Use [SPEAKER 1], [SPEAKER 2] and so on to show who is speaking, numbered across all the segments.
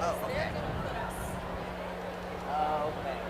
[SPEAKER 1] Oh, okay. Oh, okay.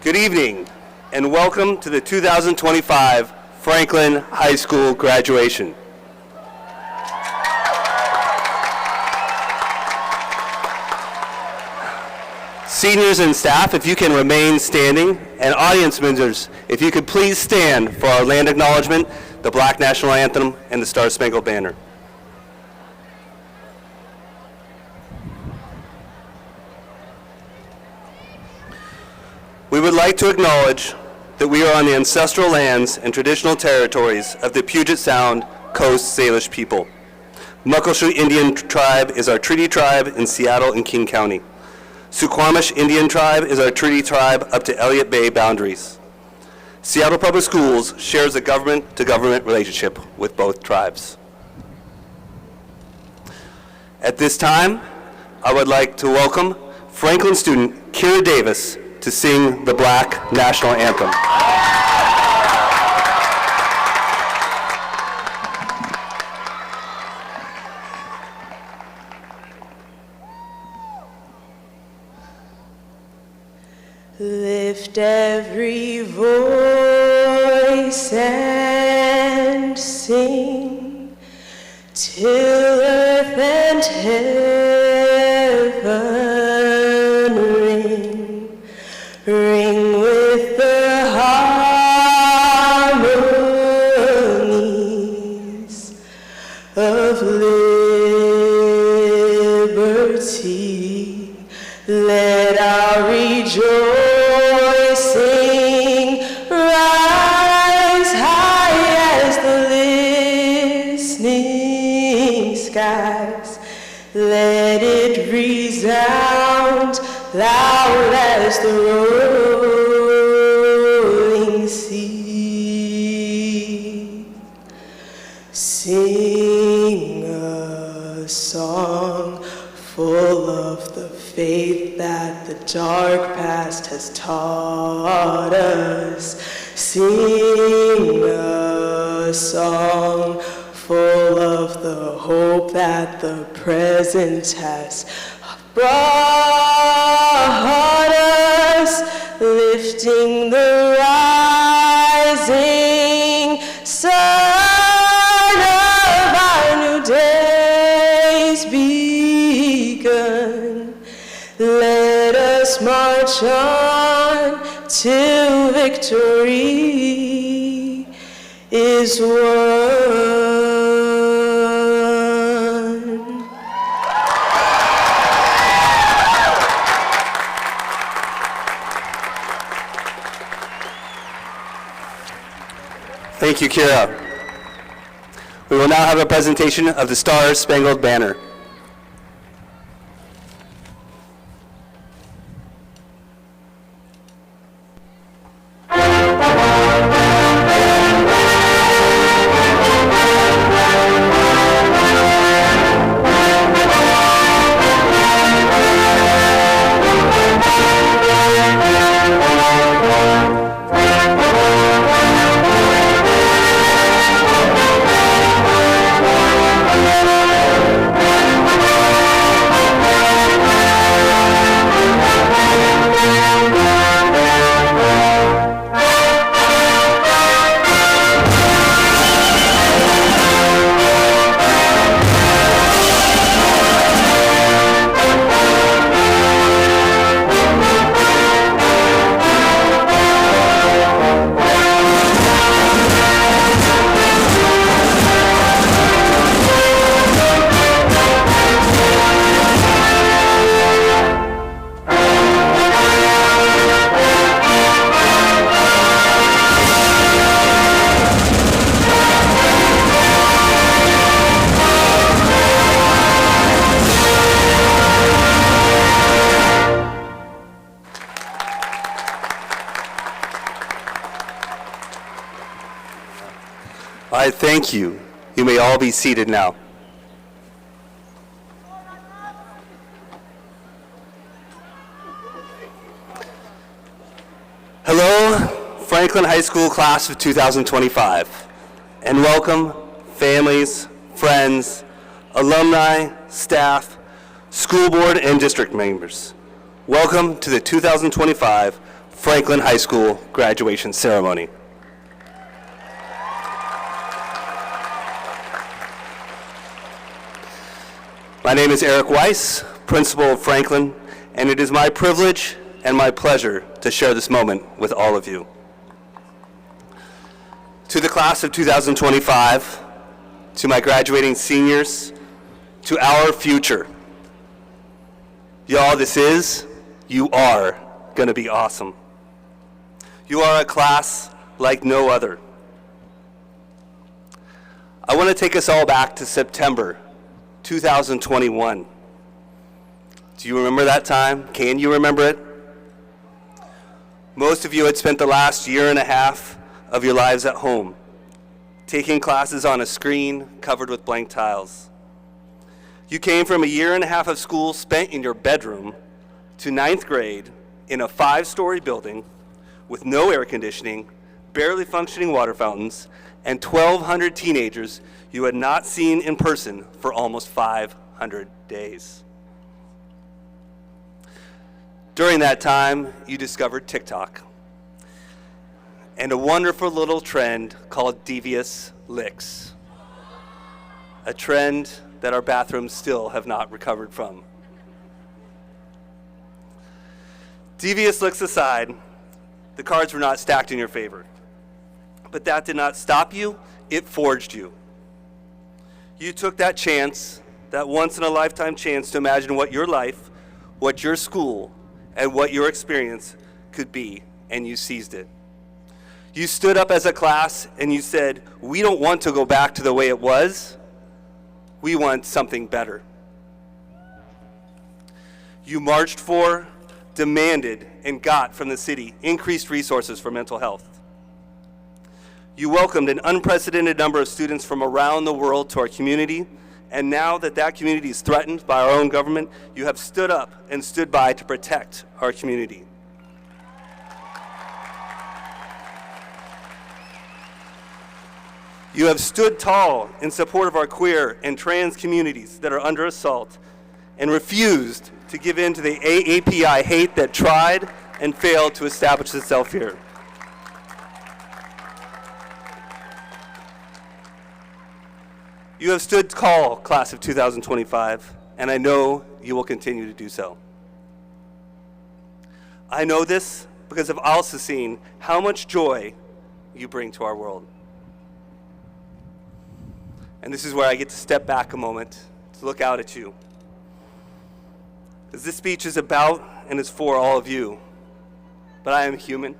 [SPEAKER 1] Good evening, and welcome to the 2025 Franklin High School graduation. Seniors and staff, if you can remain standing, and audience members, if you could please stand for our land acknowledgement, the Black National Anthem, and the Star-Spangled Banner. We would like to acknowledge that we are on the ancestral lands and traditional territories of the Puget Sound Coast Salish people. Muckleshoot Indian Tribe is our treaty tribe in Seattle and King County. Suquamish Indian Tribe is our treaty tribe up to Elliott Bay boundaries. Seattle Public Schools shares a government-to-government relationship with both tribes. At this time, I would like to welcome Franklin student Kira Davis to sing the Black National Anthem.
[SPEAKER 2] Lift every voice and sing till earth and heaven ring, ring with the harmonies of liberty. Let our rejoicing rise high as the listening skies. Let it resound loud as the rolling sea. Sing a song full of the faith that the dark past has taught us. Sing a song full of the hope that the present has brought us, lifting the rising sun of our new day's begun. Let us march on till victory is won.
[SPEAKER 1] Thank you, Kira. We will now have a presentation of the Star-Spangled Banner. I thank you. You may all be seated now. Hello, Franklin High School class of 2025, and welcome families, friends, alumni, staff, school board, and district members. Welcome to the 2025 Franklin High School graduation ceremony. My name is Eric Weiss, principal of Franklin, and it is my privilege and my pleasure to share this moment with all of you. To the class of 2025, to my graduating seniors, to our future. Y'all, you are gonna be awesome. You are a class like no other. I want to take us all back to September 2021. Do you remember that time? Can you remember it? Most of you had spent the last year and a half of your lives at home, taking classes on a screen covered with blank tiles. You came from a year and a half of school spent in your bedroom to 9th grade in a 5-story building with no air conditioning, barely functioning water fountains, and 1,200 teenagers you had not seen in person for almost 500 days. During that time, you discovered TikTok and a wonderful little trend called devious licks, a trend that our bathrooms still have not recovered from. Devious licks aside, the cards were not stacked in your favor. But that did not stop you, it forged you. You took that chance, that once-in-a-lifetime chance to imagine what your life, what your school, and what your experience could be, and you seized it. You stood up as a class and you said, we don't want to go back to the way it was, we want something better. You marched for, demanded, and got from the city increased resources for mental health. You welcomed an unprecedented number of students from around the world to our community, and now that that community is threatened by our own government, you have stood up and stood by to protect our community. You have stood tall in support of our queer and trans communities that are under assault and refused to give in to the AAPI hate that tried and failed to establish itself here. You have stood tall, class of 2025, and I know you will continue to do so. I know this because I've also seen how much joy you bring to our world. And this is where I get to step back a moment to look out at you. Because this speech is about and is for all of you. But I am human.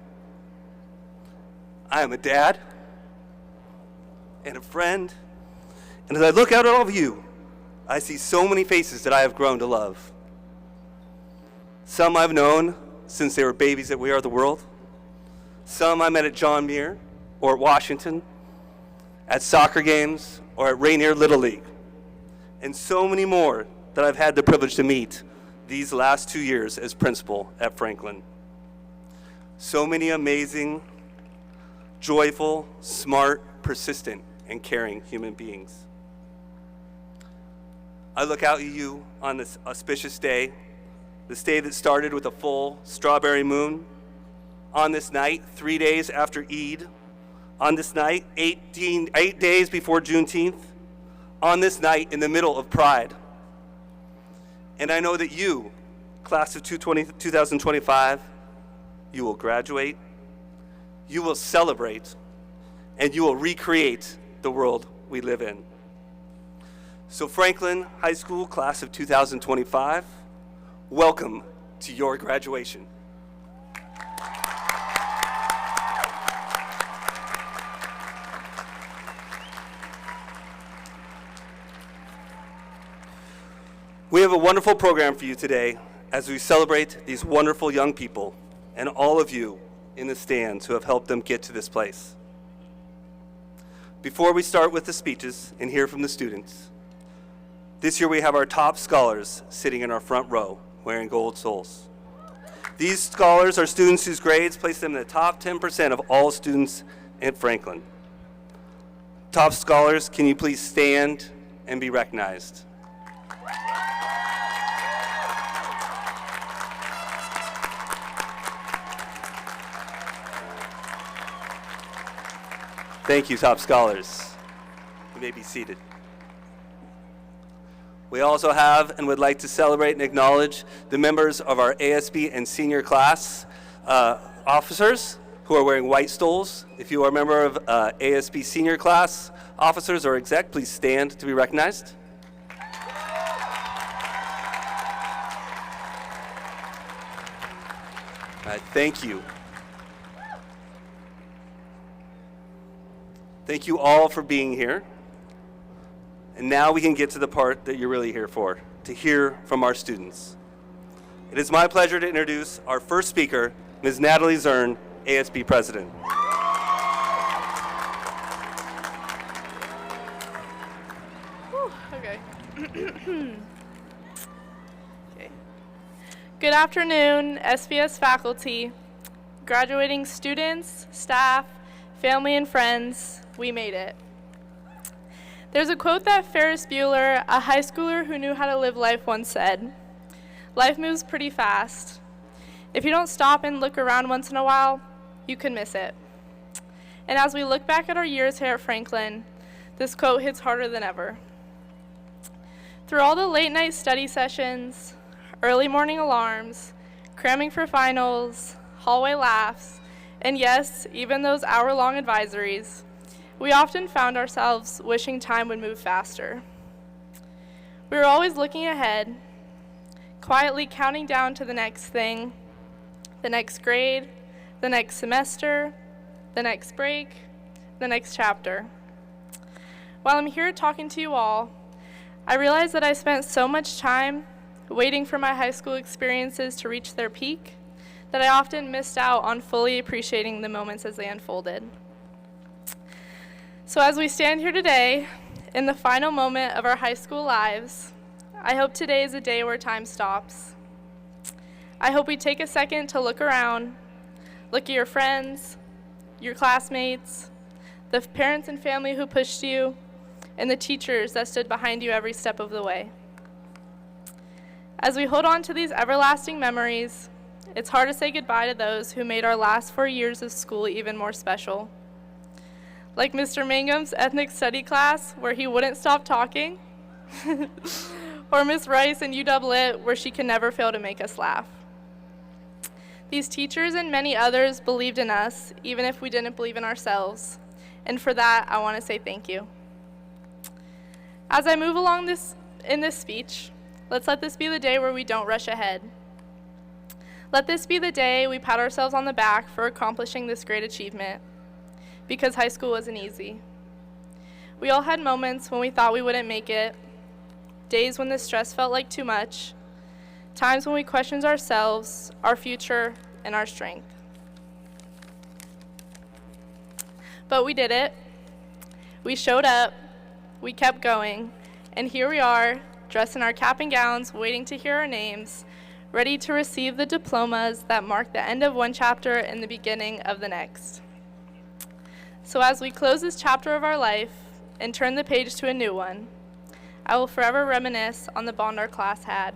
[SPEAKER 1] I am a dad and a friend. And as I look out at all of you, I see so many faces that I have grown to love. Some I've known since they were babies at We Are the World. Some I met at John Muir or at Washington, at soccer games, or at Rainier Little League. And so many more that I've had the privilege to meet these last 2 years as principal at Franklin. So many amazing, joyful, smart, persistent, and caring human beings. I look out at you on this auspicious day, this day that started with a full strawberry moon, on this night, 3 days after Eid, on this night, 8 days before Juneteenth, on this night in the middle of Pride. And I know that you, class of 2025, you will graduate, you will celebrate, and you will recreate the world we live in. So Franklin High School, class of 2025, welcome to your graduation. We have a wonderful program for you today as we celebrate these wonderful young people and all of you in the stands who have helped them get to this place. Before we start with the speeches and hear from the students, this year we have our top scholars sitting in our front row wearing gold soles. These scholars are students whose grades place them in the top 10% of all students at Franklin. Top scholars, can you please stand and be recognized? Thank you, top scholars. You may be seated. We also have and would like to celebrate and acknowledge the members of our ASB and senior class officers who are wearing white stoles. If you are a member of ASB senior class officers or exec, please stand to be recognized. Thank you. Thank you all for being here. And now we can get to the part that you're really here for, to hear from our students. It is my pleasure to introduce our first speaker, Ms. Natalie Zern, ASB President.
[SPEAKER 3] Okay. Okay. Good afternoon, SPS faculty, graduating students, staff, family, and friends. We made it. There's a quote that Ferris Bueller, a high schooler who knew how to live life, once said. Life moves pretty fast. If you don't stop and look around once in a while, you could miss it. And as we look back at our years here at Franklin, this quote hits harder than ever. Through all the late night study sessions, early morning alarms, cramming for finals, hallway laughs, and yes, even those hour-long advisories, we often found ourselves wishing time would move faster. We were always looking ahead, quietly counting down to the next thing, the next grade, the next semester, the next break, the next chapter. While I'm here talking to you all, I realize that I spent so much time waiting for my high school experiences to reach their peak that I often missed out on fully appreciating the moments as they unfolded. So as we stand here today, in the final moment of our high school lives, I hope today is a day where time stops. I hope we take a second to look around, look at your friends, your classmates, the parents and family who pushed you, and the teachers that stood behind you every step of the way. As we hold on to these everlasting memories, it's hard to say goodbye to those who made our last 4 years of school even more special. Like Mr. Mangum's ethnic study class, where he wouldn't stop talking, or Miss Rice in UW Lit, where she can never fail to make us laugh. These teachers and many others believed in us, even if we didn't believe in ourselves, and for that, I want to say thank you. As I move along in this speech, let's let this be the day where we don't rush ahead. Let this be the day we pat ourselves on the back for accomplishing this great achievement, because high school wasn't easy. We all had moments when we thought we wouldn't make it, days when the stress felt like too much, times when we questioned ourselves, our future, and our strength. But we did it. We showed up, we kept going, and here we are, dressed in our cap and gowns, waiting to hear our names, ready to receive the diplomas that mark the end of one chapter and the beginning of the next. So as we close this chapter of our life and turn the page to a new one, I will forever reminisce on the bond our class had.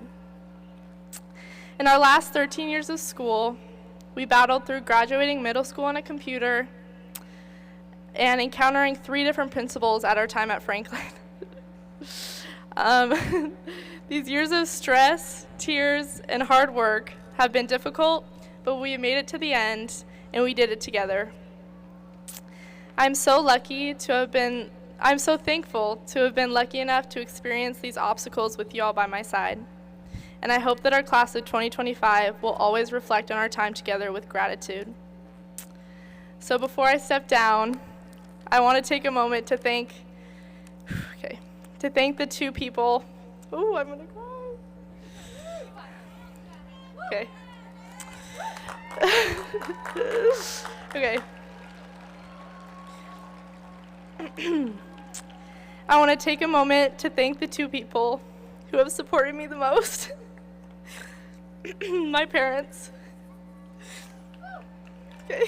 [SPEAKER 3] In our last 13 years of school, we battled through graduating middle school on a computer and encountering 3 different principals at our time at Franklin. These years of stress, tears, and hard work have been difficult, but we made it to the end, and we did it together. I'm so thankful to have been lucky enough to experience these obstacles with you all by my side. And I hope that our class of 2025 will always reflect on our time together with gratitude. So before I step down, I want to take a moment to thank the 2 people. Ooh, I'm gonna cry. Okay. Okay. I want to take a moment to thank the 2 people who have supported me the most. My parents. Okay.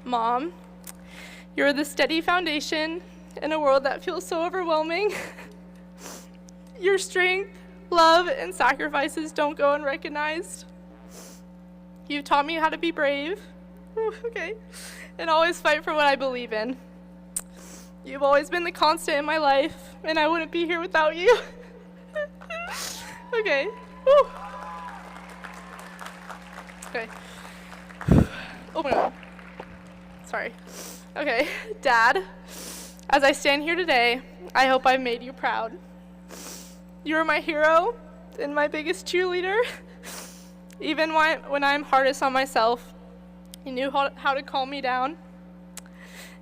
[SPEAKER 3] Mom, you're the steady foundation in a world that feels so overwhelming. Your strength, love, and sacrifices don't go unrecognized. You've taught me how to be brave, okay, and always fight for what I believe in. You've always been the constant in my life, and I wouldn't be here without you. Okay. Whew. Okay. Oh my God. Sorry. Okay, Dad, as I stand here today, I hope I've made you proud. You are my hero and my biggest cheerleader. Even when I'm hardest on myself, you knew how to calm me down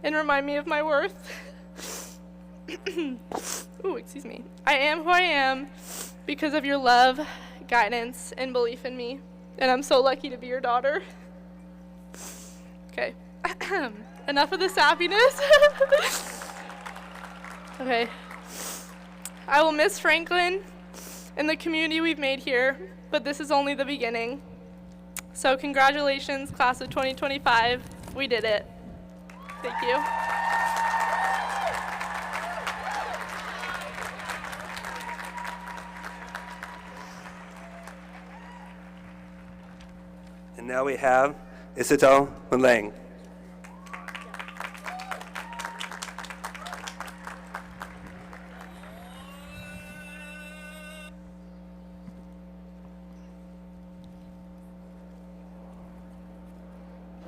[SPEAKER 3] and remind me of my worth. Ooh, excuse me. I am who I am because of your love, guidance, and belief in me, and I'm so lucky to be your daughter. Okay. Enough of this happiness. Okay. I will miss Franklin and the community we've made here, but this is only the beginning. So congratulations, class of 2025. We did it. Thank you.
[SPEAKER 1] And now we have Isito Maleng.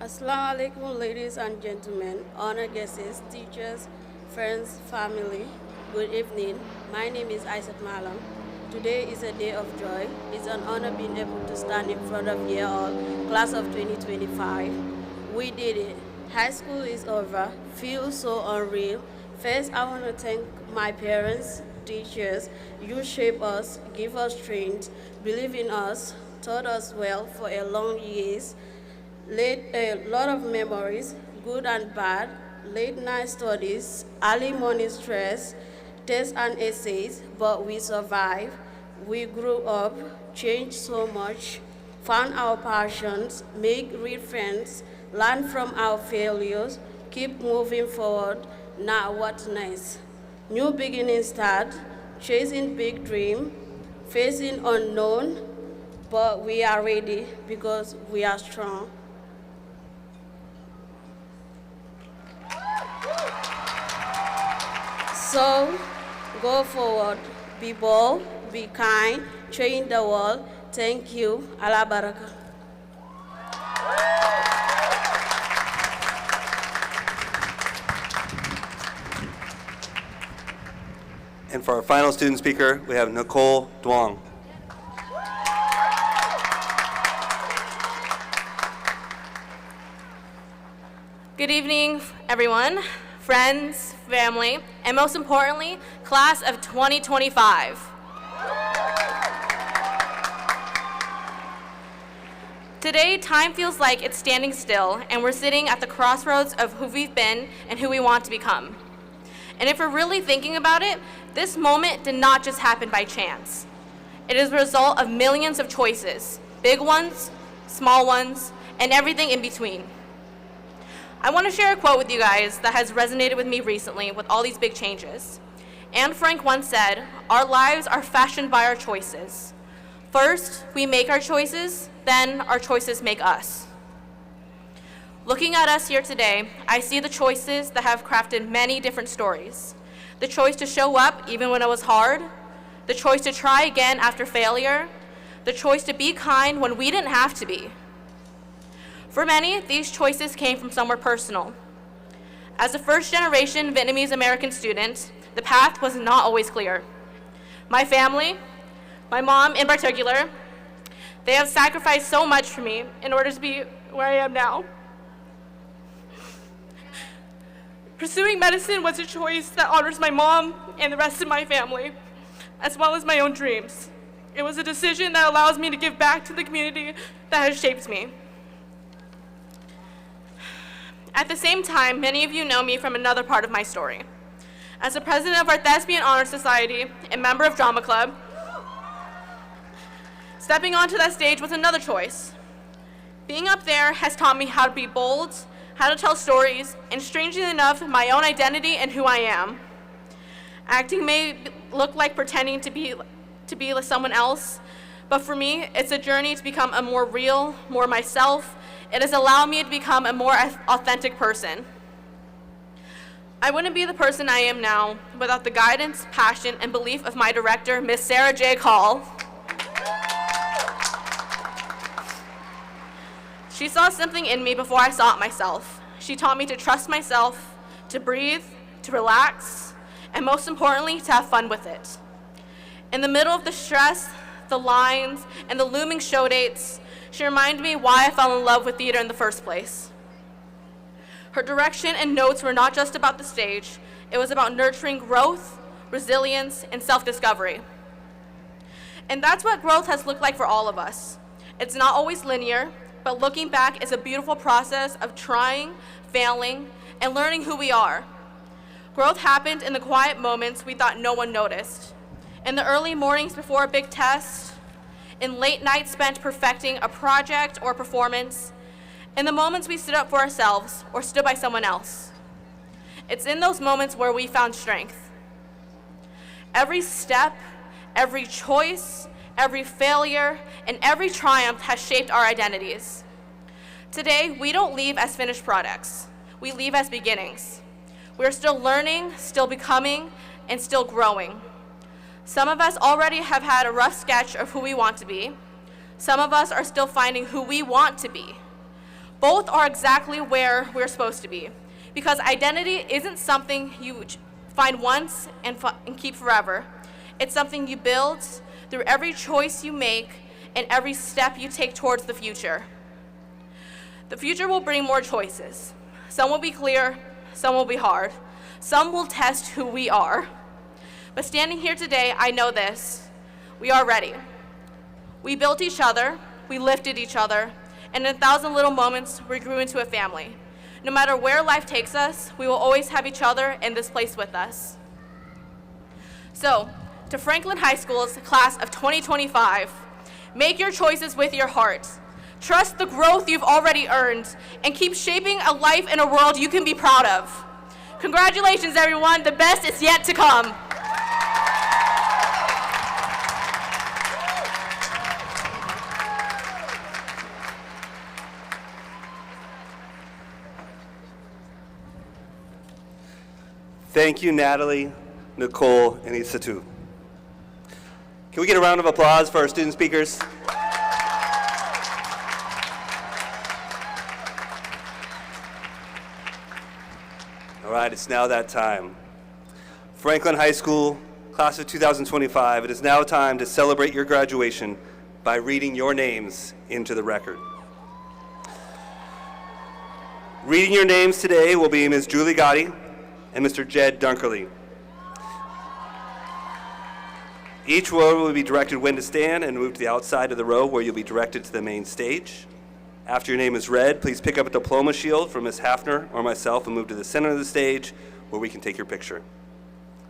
[SPEAKER 4] Assalamu alaikum, ladies and gentlemen, honored guests, teachers, friends, family. Good evening. My name is Isaac Malam. Today is a day of joy. It's an honor being able to stand in front of you all, class of 2025. We did it. High school is over. Feels so unreal. First, I want to thank my parents, teachers. You shape us, give us strength, believe in us, taught us well for a long years. Laid a lot of memories, good and bad, late night studies, early morning stress, tests and essays, but we survived. We grew up, changed so much, found our passions, make real friends, learn from our failures, keep moving forward. Now what's next? New beginning start, chasing big dream, facing unknown, but we are ready because we are strong. So, go forward, be bold, be kind, change the world. Thank you. Allah Baraka.
[SPEAKER 1] And for our final student speaker, we have Nicole Duong.
[SPEAKER 5] Good evening, everyone, friends, family, and most importantly, class of 2025. Today, time feels like it's standing still, and we're sitting at the crossroads of who we've been and who we want to become. And if we're really thinking about it, this moment did not just happen by chance. It is a result of millions of choices, big ones, small ones, and everything in between. I want to share a quote with you guys that has resonated with me recently with all these big changes. Anne Frank once said, "Our lives are fashioned by our choices. First, we make our choices, then our choices make us." Looking at us here today, I see the choices that have crafted many different stories. The choice to show up even when it was hard, the choice to try again after failure, the choice to be kind when we didn't have to be. For many, these choices came from somewhere personal. As a first-generation Vietnamese American student, the path was not always clear. My family, my mom in particular, they have sacrificed so much for me in order to be where I am now. Pursuing medicine was a choice that honors my mom and the rest of my family, as well as my own dreams. It was a decision that allows me to give back to the community that has shaped me. At the same time, many of you know me from another part of my story. As the president of our Thespian Honor Society and member of Drama Club, stepping onto that stage was another choice. Being up there has taught me how to be bold, how to tell stories, and strangely enough, my own identity and who I am. Acting may look like pretending to to be like someone else, but for me, it's a journey to become a more real, more myself. It has allowed me to become a more authentic person. I wouldn't be the person I am now without the guidance, passion, and belief of my director, Miss Sarah J. Call. She saw something in me before I saw it myself. She taught me to trust myself, to breathe, to relax, and most importantly, to have fun with it. In the middle of the stress, the lines, and the looming show dates, she reminded me why I fell in love with theater in the first place. Her direction and notes were not just about the stage, it was about nurturing growth, resilience, and self-discovery. And that's what growth has looked like for all of us. It's not always linear, but looking back is a beautiful process of trying, failing, and learning who we are. Growth happened in the quiet moments we thought no one noticed. In the early mornings before a big test, in late nights spent perfecting a project or performance, in the moments we stood up for ourselves or stood by someone else. It's in those moments where we found strength. Every step, every choice, every failure, and every triumph has shaped our identities. Today, we don't leave as finished products. We leave as beginnings. We're still learning, still becoming, and still growing. Some of us already have had a rough sketch of who we want to be. Some of us are still finding who we want to be. Both are exactly where we're supposed to be, because identity isn't something you find once and keep forever. It's something you build through every choice you make and every step you take towards the future. The future will bring more choices. Some will be clear, some will be hard. Some will test who we are. But standing here today, I know this: we are ready. We built each other, we lifted each other, and in 1,000 little moments, we grew into a family. No matter where life takes us, we will always have each other in this place with us. So, to Franklin High School's class of 2025, make your choices with your heart. Trust the growth you've already earned, and keep shaping a life in a world you can be proud of. Congratulations, everyone. The best is yet to come.
[SPEAKER 1] Thank you, Natalie, Nicole, and Isatu. Can we get a round of applause for our student speakers? All right, it's now that time. Franklin High School, class of 2025, it is now time to celebrate your graduation by reading your names into the record. Reading your names today will be Ms. Julie Gotti and Mr. Jed Dunkerley. Each row will be directed when to stand and move to the outside of the row where you'll be directed to the main stage. After your name is read, please pick up a diploma shield from Ms. Hafner or myself and move to the center of the stage where we can take your picture.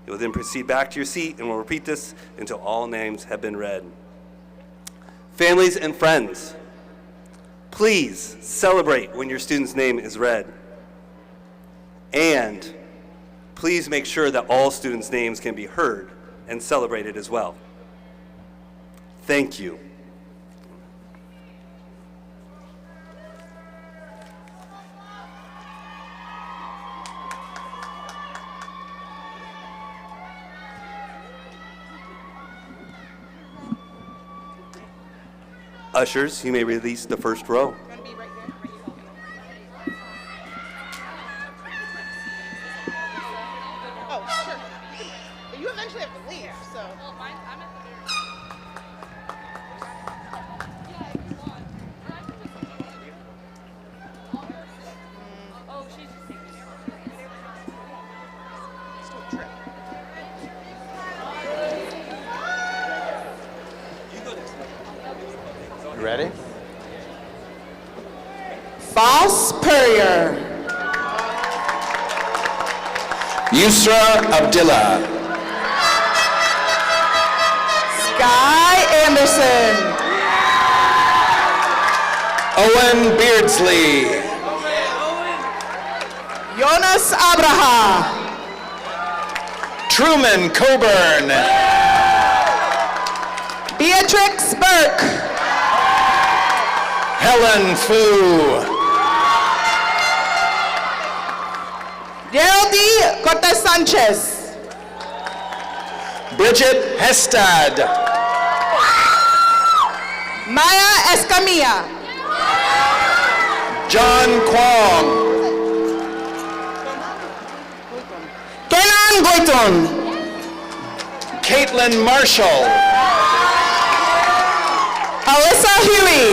[SPEAKER 1] You will then proceed back to your seat, and we'll repeat this until all names have been read. Families and friends, please celebrate when your student's name is read. And please make sure that all students' names can be heard and celebrated as well. Thank you. Ushers, you may release the first row.
[SPEAKER 6] Oh, sure. You eventually have to leave, so.
[SPEAKER 5] Well, I'm at the very Oh, she's just taking it.
[SPEAKER 6] Let's do a trip.
[SPEAKER 7] You ready?
[SPEAKER 2] False Purrier.
[SPEAKER 7] Yusra Abdillah.
[SPEAKER 2] Sky Anderson.
[SPEAKER 7] Owen Beardsley.
[SPEAKER 2] Jonas Abraha.
[SPEAKER 7] Truman Coburn.
[SPEAKER 2] Beatrix Burke.
[SPEAKER 7] Helen Fu.
[SPEAKER 2] Geraldine Cortez Sanchez.
[SPEAKER 7] Bridget Hestad.
[SPEAKER 2] Maya Escamilla.
[SPEAKER 7] John Kwong.
[SPEAKER 2] Kenan Goiton.
[SPEAKER 7] Caitlin Marshall.
[SPEAKER 2] Alyssa Huey.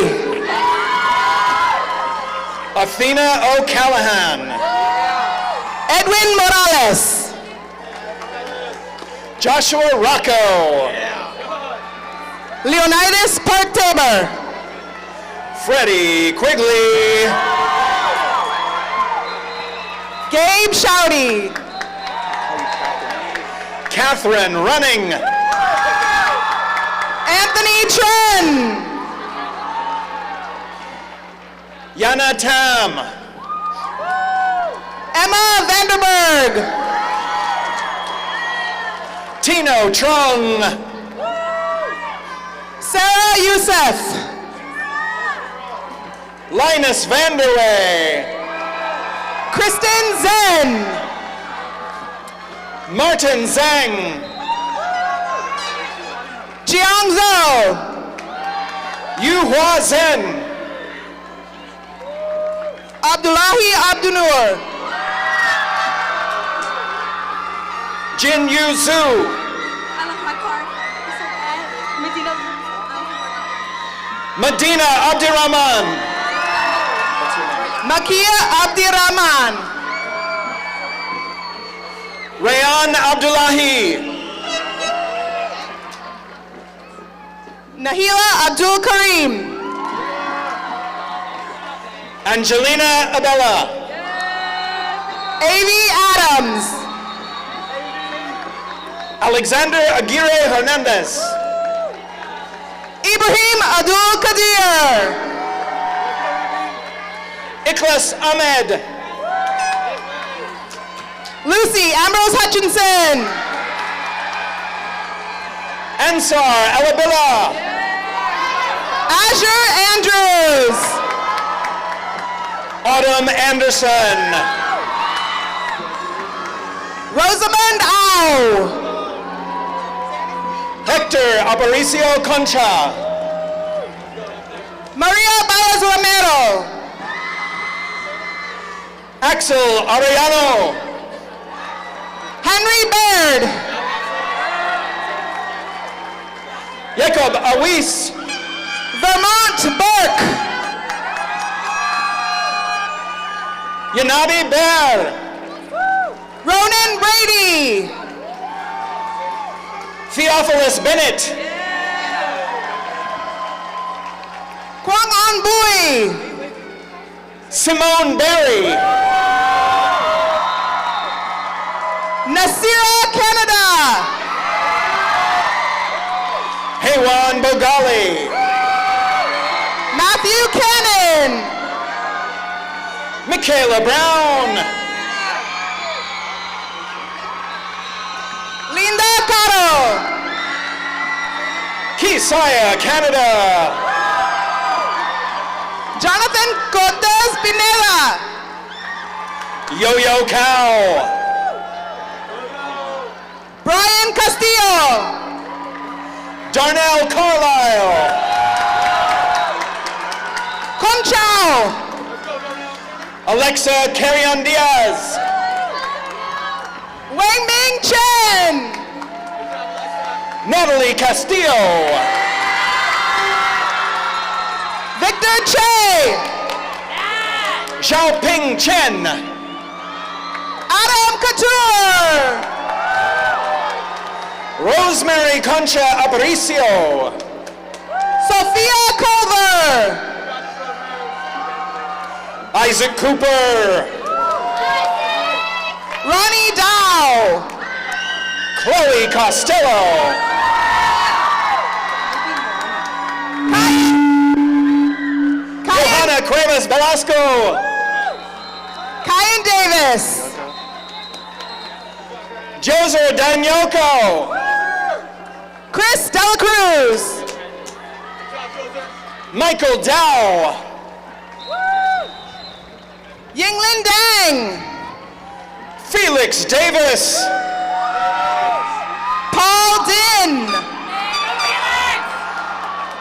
[SPEAKER 7] Athena O'Callahan.
[SPEAKER 2] Edwin Morales.
[SPEAKER 7] Joshua Rocco.
[SPEAKER 2] Leonidas Park Tabor.
[SPEAKER 7] Freddie Quigley.
[SPEAKER 2] Gabe Shouty.
[SPEAKER 7] Catherine Running.
[SPEAKER 2] Anthony Tren.
[SPEAKER 7] Yana Tam.
[SPEAKER 2] Emma Vanderberg.
[SPEAKER 7] Tino Trung.
[SPEAKER 2] Sarah Youssef.
[SPEAKER 7] Linus Vanderway.
[SPEAKER 2] Kristen Zen.
[SPEAKER 7] Martin Zhang.
[SPEAKER 2] Jiang Zhou.
[SPEAKER 7] Yu Hua Zhen.
[SPEAKER 2] Abdullahi Abdunur.
[SPEAKER 7] Jin Yu Zhu. Medina Abdirahman.
[SPEAKER 2] Makia Abdirahman.
[SPEAKER 7] Rayan Abdullahi.
[SPEAKER 2] Nahila Abdul Karim.
[SPEAKER 7] Angelina Abella.
[SPEAKER 2] Avi Adams.
[SPEAKER 7] Alexander Aguirre Hernandez.
[SPEAKER 2] Ibrahim Abdul Kadir.
[SPEAKER 7] Ikhlas Ahmed.
[SPEAKER 2] Lucy Ambrose Hutchinson.
[SPEAKER 7] Ansar Alabilla.
[SPEAKER 2] Azure Andrews.
[SPEAKER 7] Autumn Anderson.
[SPEAKER 2] Rosamund Au.
[SPEAKER 7] Hector Aparicio Concha.
[SPEAKER 2] Maria Baez Romero.
[SPEAKER 7] Axel Arellano.
[SPEAKER 2] Henry Baird.
[SPEAKER 7] Jacob Awis.
[SPEAKER 2] Vermont Burke.
[SPEAKER 7] Yanabi Bear.
[SPEAKER 2] Ronan Brady.
[SPEAKER 7] Theophilus Bennett.
[SPEAKER 2] Kwang On Bui.
[SPEAKER 7] Simone Berry.
[SPEAKER 2] Nasira Canada.
[SPEAKER 7] Haywan Bogali.
[SPEAKER 2] Matthew Cannon.
[SPEAKER 7] Michaela Brown.
[SPEAKER 2] Linda Caro.
[SPEAKER 7] Kisaya Canada.
[SPEAKER 2] Jonathan Cortez Pineda.
[SPEAKER 7] Yo-Yo Cow.
[SPEAKER 2] Brian Castillo.
[SPEAKER 7] Darnell Carlisle.
[SPEAKER 2] Conchao.
[SPEAKER 7] Alexa Carrion Diaz.
[SPEAKER 2] Wang Ming Chen.
[SPEAKER 7] Natalie Castillo.
[SPEAKER 2] Victor Che.
[SPEAKER 7] Xiaoping Chen.
[SPEAKER 2] Adam Couture.
[SPEAKER 7] Rosemary Concha Aparicio.
[SPEAKER 2] Sophia Culver.
[SPEAKER 7] Isaac Cooper.
[SPEAKER 2] Ronnie Dow.
[SPEAKER 7] Chloe Costello. Johanna Cuevas Velasco.
[SPEAKER 2] Kyan Davis.
[SPEAKER 7] Joser Danyoko.
[SPEAKER 2] Chris Dela Cruz.
[SPEAKER 7] Michael Dow.
[SPEAKER 2] Yinglin Dang.
[SPEAKER 7] Felix Davis.
[SPEAKER 2] Paul Din.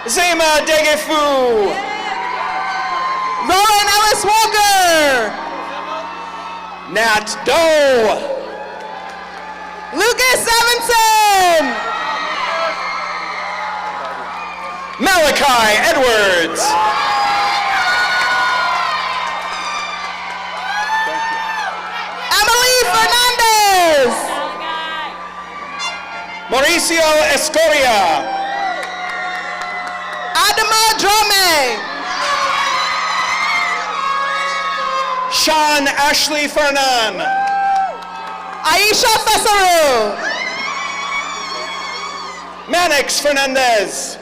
[SPEAKER 7] Zema Degefu.
[SPEAKER 2] Rowan Ellis Walker.
[SPEAKER 7] Nat Doe.
[SPEAKER 2] Lucas Evanson.
[SPEAKER 7] Malachi Edwards.
[SPEAKER 2] Emily Fernandez.
[SPEAKER 7] Mauricio Escoria.
[SPEAKER 2] Adama Drome.
[SPEAKER 7] Sean Ashley Fernan.
[SPEAKER 2] Aisha Fesaru.
[SPEAKER 7] Manix Fernandez.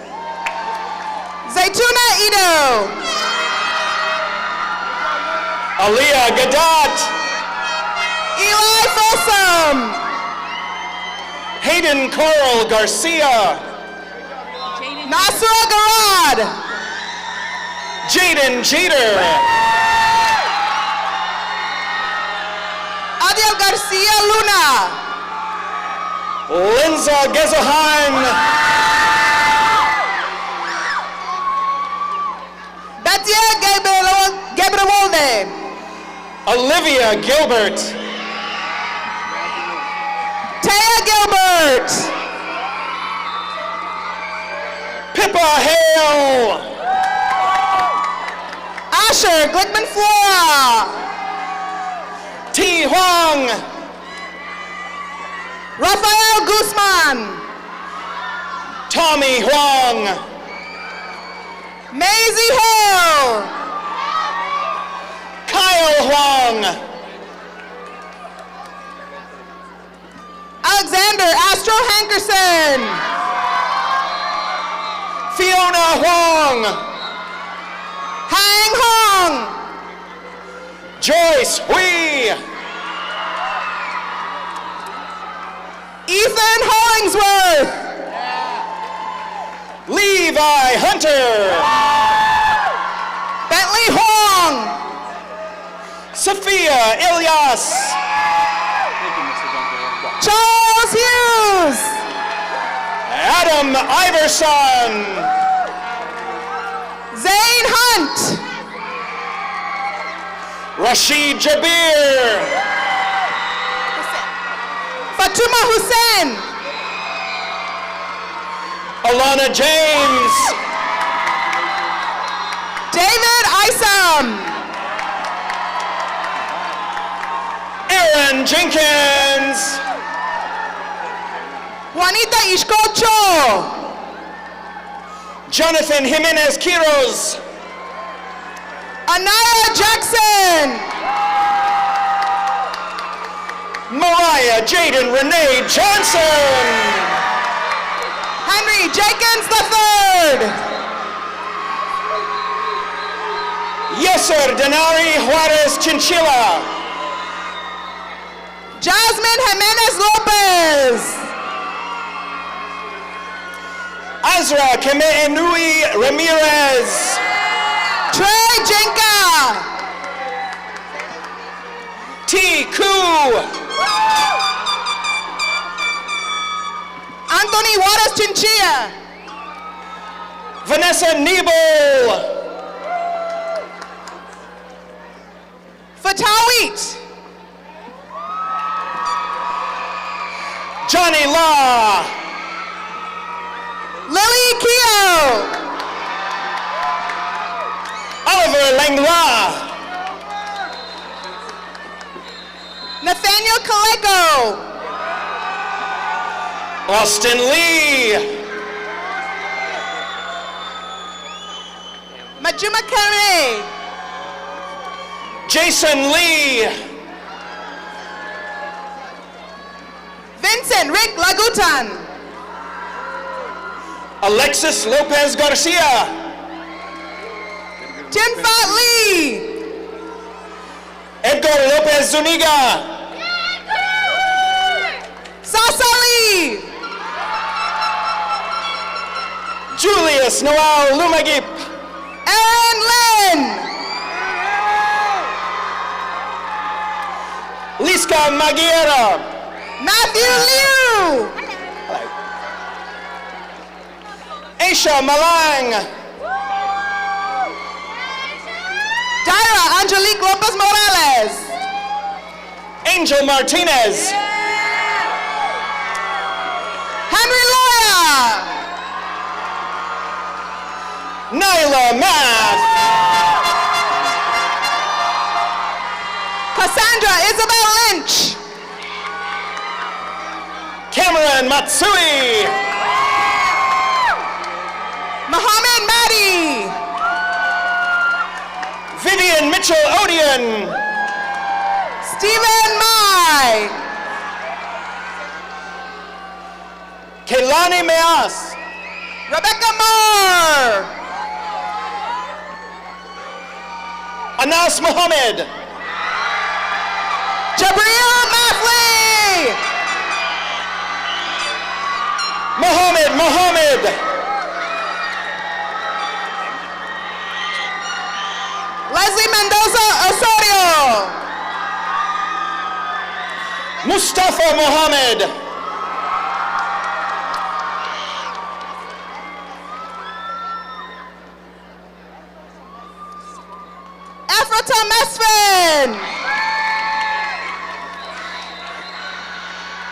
[SPEAKER 2] Zaytuna Ito.
[SPEAKER 7] Aliyah Gadat.
[SPEAKER 2] Eli Folsom.
[SPEAKER 7] Hayden Coral Garcia.
[SPEAKER 2] Nasra Garad.
[SPEAKER 7] Jaden Jeter.
[SPEAKER 2] Adiel Garcia Luna.
[SPEAKER 7] Linza Gezelheim.
[SPEAKER 2] Betia Gebrewolde.
[SPEAKER 7] Olivia Gilbert.
[SPEAKER 2] Taya Gilbert.
[SPEAKER 7] Pippa Hale.
[SPEAKER 2] Asher Glickman Flora.
[SPEAKER 7] T. Huang.
[SPEAKER 2] Rafael Guzman.
[SPEAKER 7] Tommy Huang.
[SPEAKER 2] Maisie Hill.
[SPEAKER 7] Kyle Huang.
[SPEAKER 2] Alexander Astro Hankerson.
[SPEAKER 7] Fiona Huang.
[SPEAKER 2] Hang Hong.
[SPEAKER 7] Joyce Hui.
[SPEAKER 2] Ethan Hollingsworth.
[SPEAKER 7] Levi Hunter.
[SPEAKER 2] Bentley Huang.
[SPEAKER 7] Sophia Ilyas.
[SPEAKER 2] Charles Hughes.
[SPEAKER 7] Adam Iverson.
[SPEAKER 2] Zane Hunt.
[SPEAKER 7] Rashid Jabir.
[SPEAKER 2] Fatuma Hussein.
[SPEAKER 7] Alana James.
[SPEAKER 2] David Isom.
[SPEAKER 7] Aaron Jenkins.
[SPEAKER 2] Juanita Ishkocho.
[SPEAKER 7] Jonathan Jimenez Quiroz.
[SPEAKER 2] Anaya Jackson.
[SPEAKER 7] Mariah Jaden Renee Johnson.
[SPEAKER 2] Henry Jenkins III.
[SPEAKER 7] Yeser Denari Juarez Chinchilla.
[SPEAKER 2] Jasmine Jimenez Lopez.
[SPEAKER 7] Azra Kemeenui Ramirez.
[SPEAKER 2] Trey Jenka.
[SPEAKER 7] T. Koo.
[SPEAKER 2] Anthony Juarez Chinchilla.
[SPEAKER 7] Vanessa Nebel.
[SPEAKER 2] Fatawit.
[SPEAKER 7] Johnny Law.
[SPEAKER 2] Lily Keogh.
[SPEAKER 7] Oliver Langlois.
[SPEAKER 2] Nathaniel Kaleko.
[SPEAKER 7] Austin Lee.
[SPEAKER 2] Majuma Kare.
[SPEAKER 7] Jason Lee.
[SPEAKER 2] Vincent Rick Lagutan.
[SPEAKER 7] Alexis Lopez Garcia.
[SPEAKER 2] Timfat Lee.
[SPEAKER 7] Edgar Lopez Zuniga.
[SPEAKER 2] Sasa Lee.
[SPEAKER 7] Julius Noel Lumagip. Francisca Maguire.
[SPEAKER 2] Matthew Liu.
[SPEAKER 7] Aisha Malang.
[SPEAKER 2] Daira Angelique Lopez Morales.
[SPEAKER 7] Angel Martinez.
[SPEAKER 2] Henry Loya.
[SPEAKER 7] Nyla Math.
[SPEAKER 2] Cassandra Isabel Lynch.
[SPEAKER 7] Cameron Matsui.
[SPEAKER 2] Mohammed Mahdi.
[SPEAKER 7] Vivian Mitchell Odian.
[SPEAKER 2] Stephen Mai.
[SPEAKER 7] Keilani Meas.
[SPEAKER 2] Rebecca Moore.
[SPEAKER 7] Anas Mohammed.
[SPEAKER 2] Jabril Mafli.
[SPEAKER 7] Mohammed.
[SPEAKER 2] Leslie Mendoza Osorio.
[SPEAKER 7] Mustafa Mohammed.
[SPEAKER 2] Ephrata Mesfin.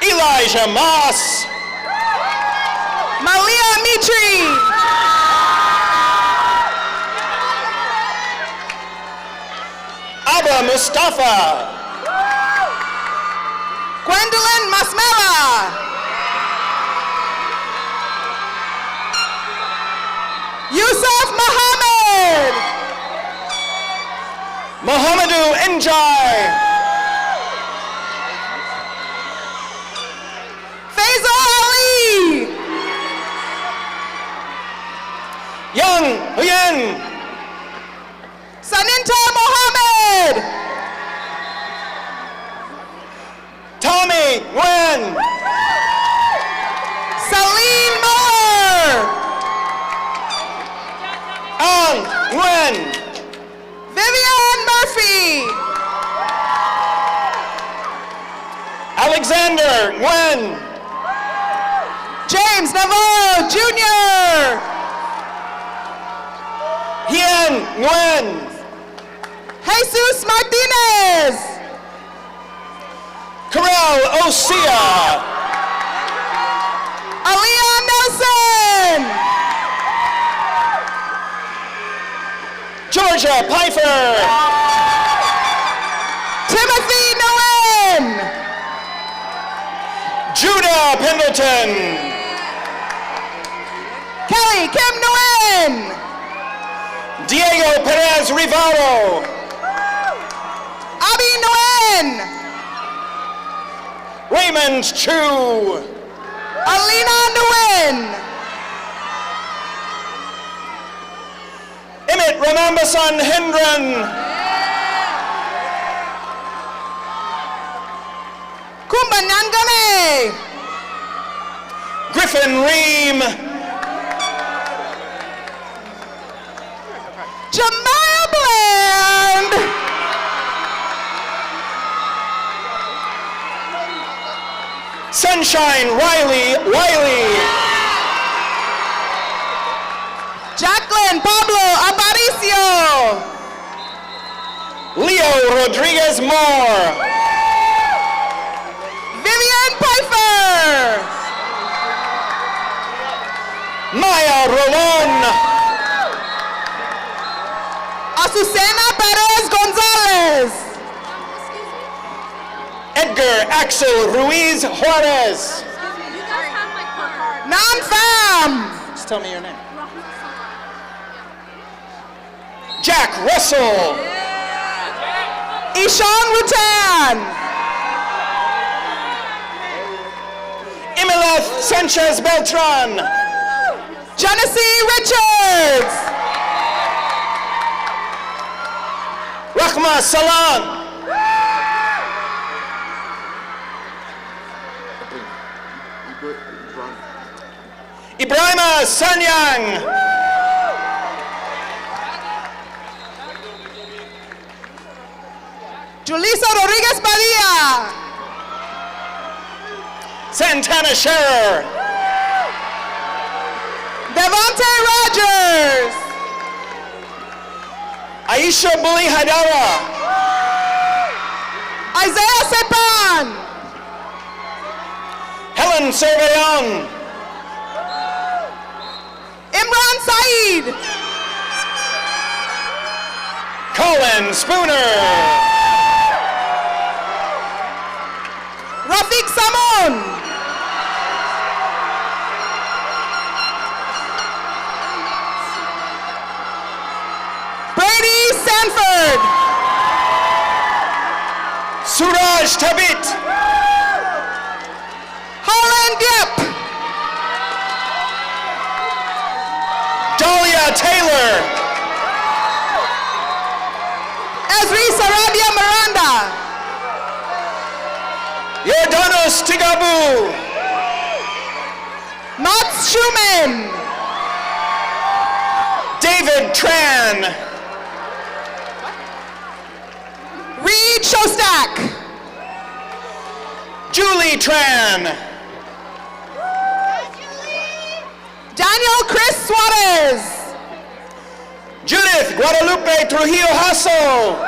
[SPEAKER 7] Elijah Moss.
[SPEAKER 2] Malia Mitri.
[SPEAKER 7] Abba Mustafa.
[SPEAKER 2] Gwendolyn Masmela. Yusuf Mohammed.
[SPEAKER 7] Mohamedou Njai.
[SPEAKER 2] Faisal Ali.
[SPEAKER 7] Young Huyen.
[SPEAKER 2] Saninta Mohammed.
[SPEAKER 7] Tommy Nguyen.
[SPEAKER 2] Celine Moore.
[SPEAKER 7] Ang Nguyen.
[SPEAKER 2] Vivian Murphy.
[SPEAKER 7] Alexander Nguyen.
[SPEAKER 2] James Navarro Jr.
[SPEAKER 7] Hien Nguyen.
[SPEAKER 2] Jesus Martinez.
[SPEAKER 7] Karel Osia.
[SPEAKER 2] Aliyah Nelson.
[SPEAKER 7] Georgia Pfeiffer.
[SPEAKER 2] Timothy Nguyen.
[SPEAKER 7] Judah Pendleton.
[SPEAKER 2] Kelly Kim Nguyen.
[SPEAKER 7] Diego Perez Rivaro.
[SPEAKER 2] Abby Nguyen.
[SPEAKER 7] Raymond Chu.
[SPEAKER 2] Alina Nguyen.
[SPEAKER 7] Emmett Ramambasan Hendren.
[SPEAKER 2] Kumbanyan Gane.
[SPEAKER 7] Griffin Ream.
[SPEAKER 2] Jemiah Bland.
[SPEAKER 7] Sunshine Wiley.
[SPEAKER 2] Jacqueline Pablo Aparicio.
[SPEAKER 7] Leo Rodriguez Moore.
[SPEAKER 2] Vivian Pfeiffer.
[SPEAKER 7] Maya Rolon.
[SPEAKER 2] Azucena Perez Gonzalez.
[SPEAKER 7] Edgar Axel Ruiz Juarez.
[SPEAKER 2] Nan Pham.
[SPEAKER 7] Just tell me your name. Jack Russell.
[SPEAKER 2] Ishan Rutan.
[SPEAKER 7] Imileth Sanchez Beltran.
[SPEAKER 2] Genesee Richards.
[SPEAKER 7] Rahma Salan. Ibrahima Sanyang.
[SPEAKER 2] Julissa Rodriguez Padilla.
[SPEAKER 7] Santana Scherer.
[SPEAKER 2] Devontae Rogers.
[SPEAKER 7] Aisha Bully Haidara.
[SPEAKER 2] Isaiah Sepan.
[SPEAKER 7] Helen Surveillon.
[SPEAKER 2] Imran Saeed.
[SPEAKER 7] Colin Spooner.
[SPEAKER 2] Rafiq Samon. Brady Sanford.
[SPEAKER 7] Suraj Tabit.
[SPEAKER 2] Holland Diep.
[SPEAKER 7] Dahlia Taylor.
[SPEAKER 2] Ezri Sarabia Miranda.
[SPEAKER 7] Yordanos Tigabu.
[SPEAKER 2] Mats Schumann.
[SPEAKER 7] David Tran.
[SPEAKER 2] Reed Shostak.
[SPEAKER 7] Julie Tran.
[SPEAKER 2] Daniel Chris Suarez.
[SPEAKER 7] Judith Guadalupe Trujillo Hasso.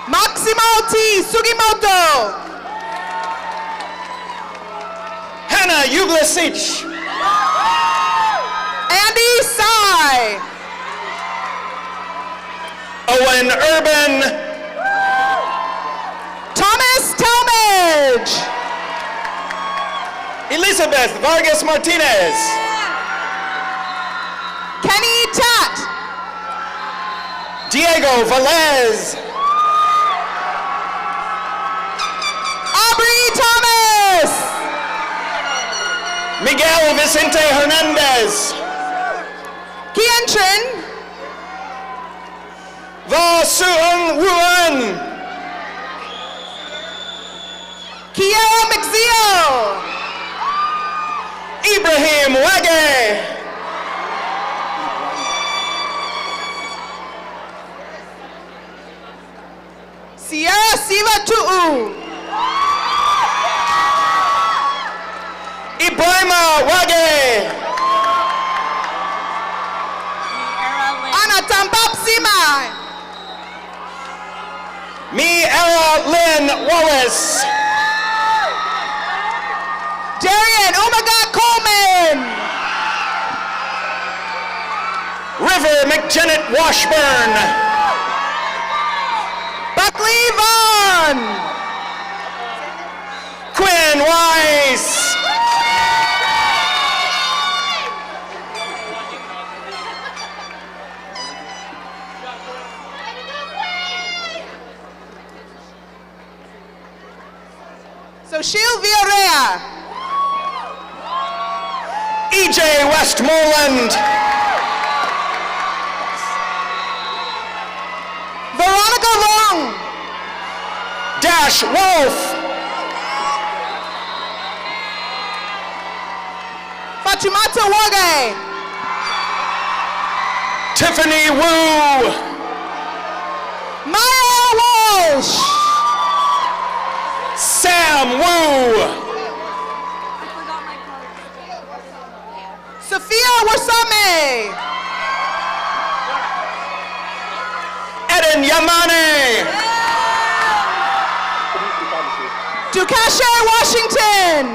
[SPEAKER 2] Maximo T. Sugimoto.
[SPEAKER 7] Hannah Uglasic.
[SPEAKER 2] Andy Sai.
[SPEAKER 7] Owen Urban.
[SPEAKER 2] Thomas Talmadge.
[SPEAKER 7] Elizabeth Vargas Martinez.
[SPEAKER 2] Kenny Tat.
[SPEAKER 7] Diego Velez.
[SPEAKER 2] Aubrey Thomas.
[SPEAKER 7] Miguel Vicente Hernandez.
[SPEAKER 2] Kian Trin.
[SPEAKER 7] Va Suung Wuan.
[SPEAKER 2] Kiera McZeo.
[SPEAKER 7] Ibrahim Wage.
[SPEAKER 2] Sierra Siva Tu'u.
[SPEAKER 7] Ibrahima Wage.
[SPEAKER 2] Anna Tambap Sima.
[SPEAKER 7] Me Era Lynn Wallace.
[SPEAKER 2] Darian Umaga Coleman.
[SPEAKER 7] River McJennet Washburn.
[SPEAKER 2] Buckley Vaughn.
[SPEAKER 7] Quinn Weiss.
[SPEAKER 2] Soshil Villarrea.
[SPEAKER 7] EJ Westmoreland.
[SPEAKER 2] Veronica Long.
[SPEAKER 7] Dash Wolf.
[SPEAKER 2] Fatoumata Wage.
[SPEAKER 7] Tiffany Wu.
[SPEAKER 2] Maya Walsh.
[SPEAKER 7] Sam Wu.
[SPEAKER 2] Sophia Wasame.
[SPEAKER 7] Eden Yamane.
[SPEAKER 2] Dukashe Washington.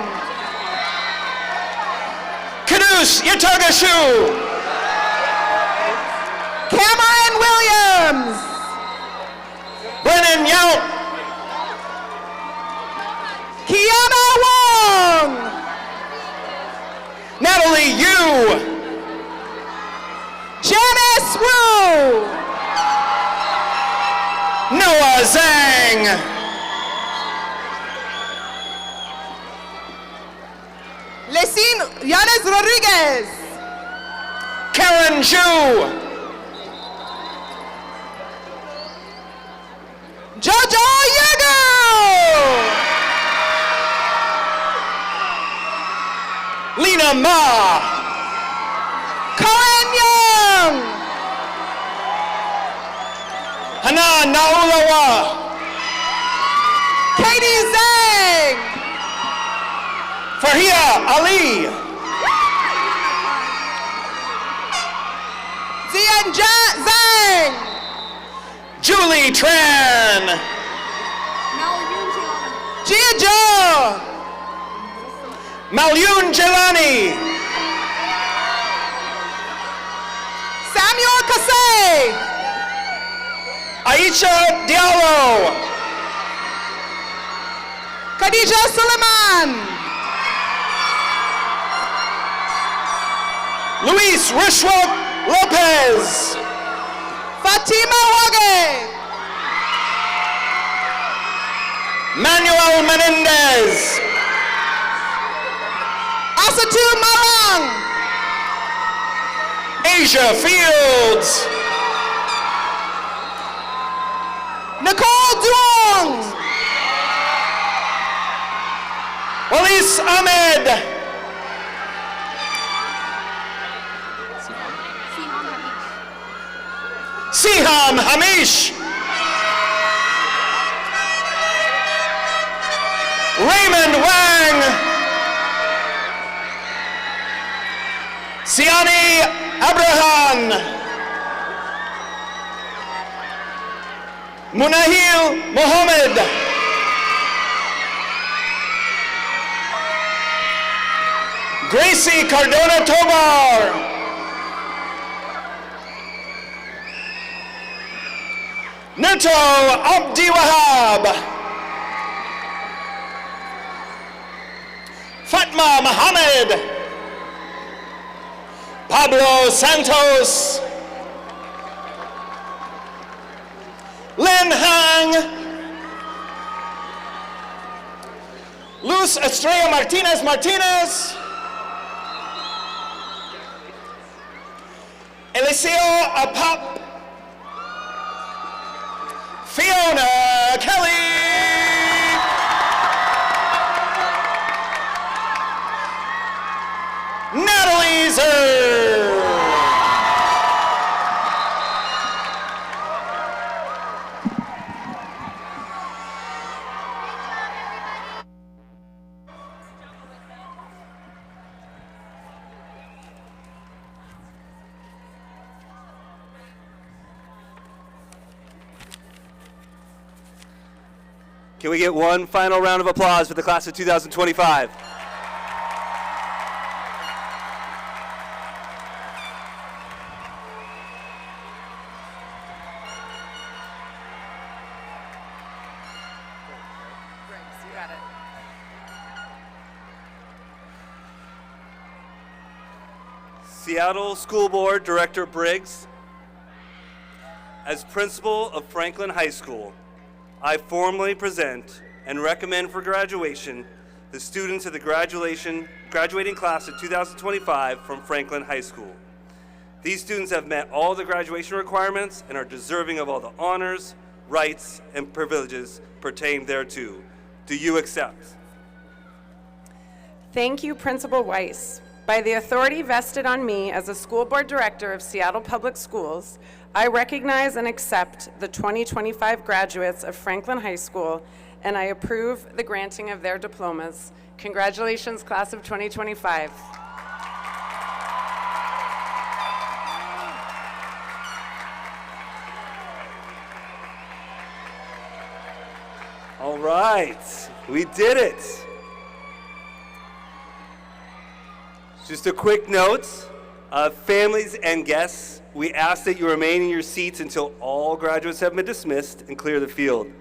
[SPEAKER 7] Kadus Yatagashu.
[SPEAKER 2] Cameron Williams.
[SPEAKER 7] Brennan Yount.
[SPEAKER 2] Kiana Wong.
[SPEAKER 7] Natalie Yu.
[SPEAKER 2] Janice Wu.
[SPEAKER 7] Noah Zhang.
[SPEAKER 2] Lesin Yanes Rodriguez.
[SPEAKER 7] Karen Zhu.
[SPEAKER 2] Jojo Yago.
[SPEAKER 7] Lena Ma.
[SPEAKER 2] Cohen Young.
[SPEAKER 7] Hana Naulawa,
[SPEAKER 2] Katie Zhang,
[SPEAKER 7] Farhia Ali,
[SPEAKER 2] Zianja Zhang,
[SPEAKER 7] Julie Tran,
[SPEAKER 2] Jia Zhou,
[SPEAKER 7] Malyun Jelani,
[SPEAKER 2] Samuel Kasey,
[SPEAKER 7] Aisha Diallo,
[SPEAKER 2] Khadija Suleiman,
[SPEAKER 7] Luis Rushwa Lopez,
[SPEAKER 2] Fatima Wage,
[SPEAKER 7] Manuel Menendez,
[SPEAKER 2] Asatu Malang,
[SPEAKER 7] Asia Fields,
[SPEAKER 2] Nicole Duong,
[SPEAKER 7] Walis Ahmed, Siham Hamish, Raymond Wang, Siani Abrahan, Munahil Mohammed, Gracie Cardona Tobar, Nuto Abdi Wahab, Fatma Mohammed, Pablo Santos, Lin Hang, Luz Estrella Martinez Martinez, Eliseo Apap, Fiona Kelly, Natalie Zer,
[SPEAKER 1] Can we get one final round of applause for the class of 2025? Seattle School Board Director Briggs, as principal of Franklin High School, I formally present and recommend for graduation the students of the graduating class of 2025 from Franklin High School. These students have met all the graduation requirements and are deserving of all the honors, rights, and privileges pertaining thereto. Do you accept?
[SPEAKER 8] Thank you, Principal Weiss. By the authority vested on me as a school board director of Seattle Public Schools, I recognize and accept the 2025 graduates of Franklin High School, and I approve the granting of their diplomas. Congratulations, class of 2025.
[SPEAKER 1] All right, we did it. Just a quick note, families and guests, we ask that you remain in your seats until all graduates have been dismissed and clear the field.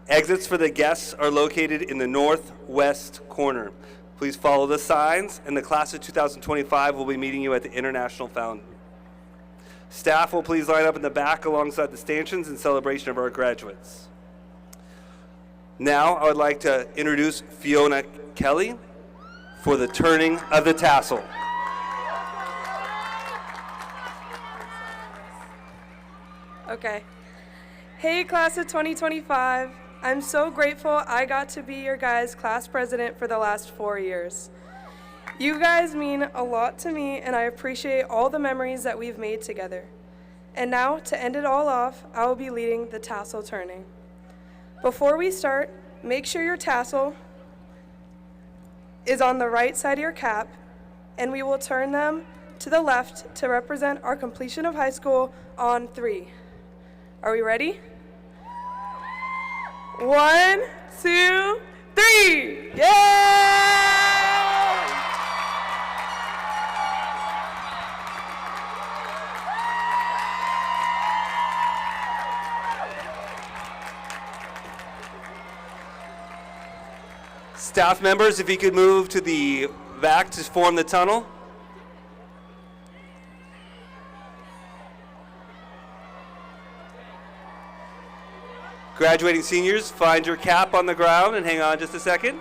[SPEAKER 1] Exits for the guests are located in the northwest corner. Please follow the signs, and the class of 2025 will be meeting you at the International Fountain. Staff will please line up in the back alongside the stanchions in celebration of our graduates. Now I would like to introduce Fiona Kelly for the turning of the tassel.
[SPEAKER 9] Okay. Hey, class of 2025. I'm so grateful I got to be your guys' class president for the last 4 years. You guys mean a lot to me, and I appreciate all the memories that we've made together. And now, to end it all off, I will be leading the tassel turning. Before we start, make sure your tassel is on the right side of your cap, and we will turn them to the left to represent our completion of high school on 3. Are we ready? 1, 2, 3! Yay!
[SPEAKER 1] Staff members, if you could move to the back to form the tunnel. Graduating seniors, find your cap on the ground and hang on just a second.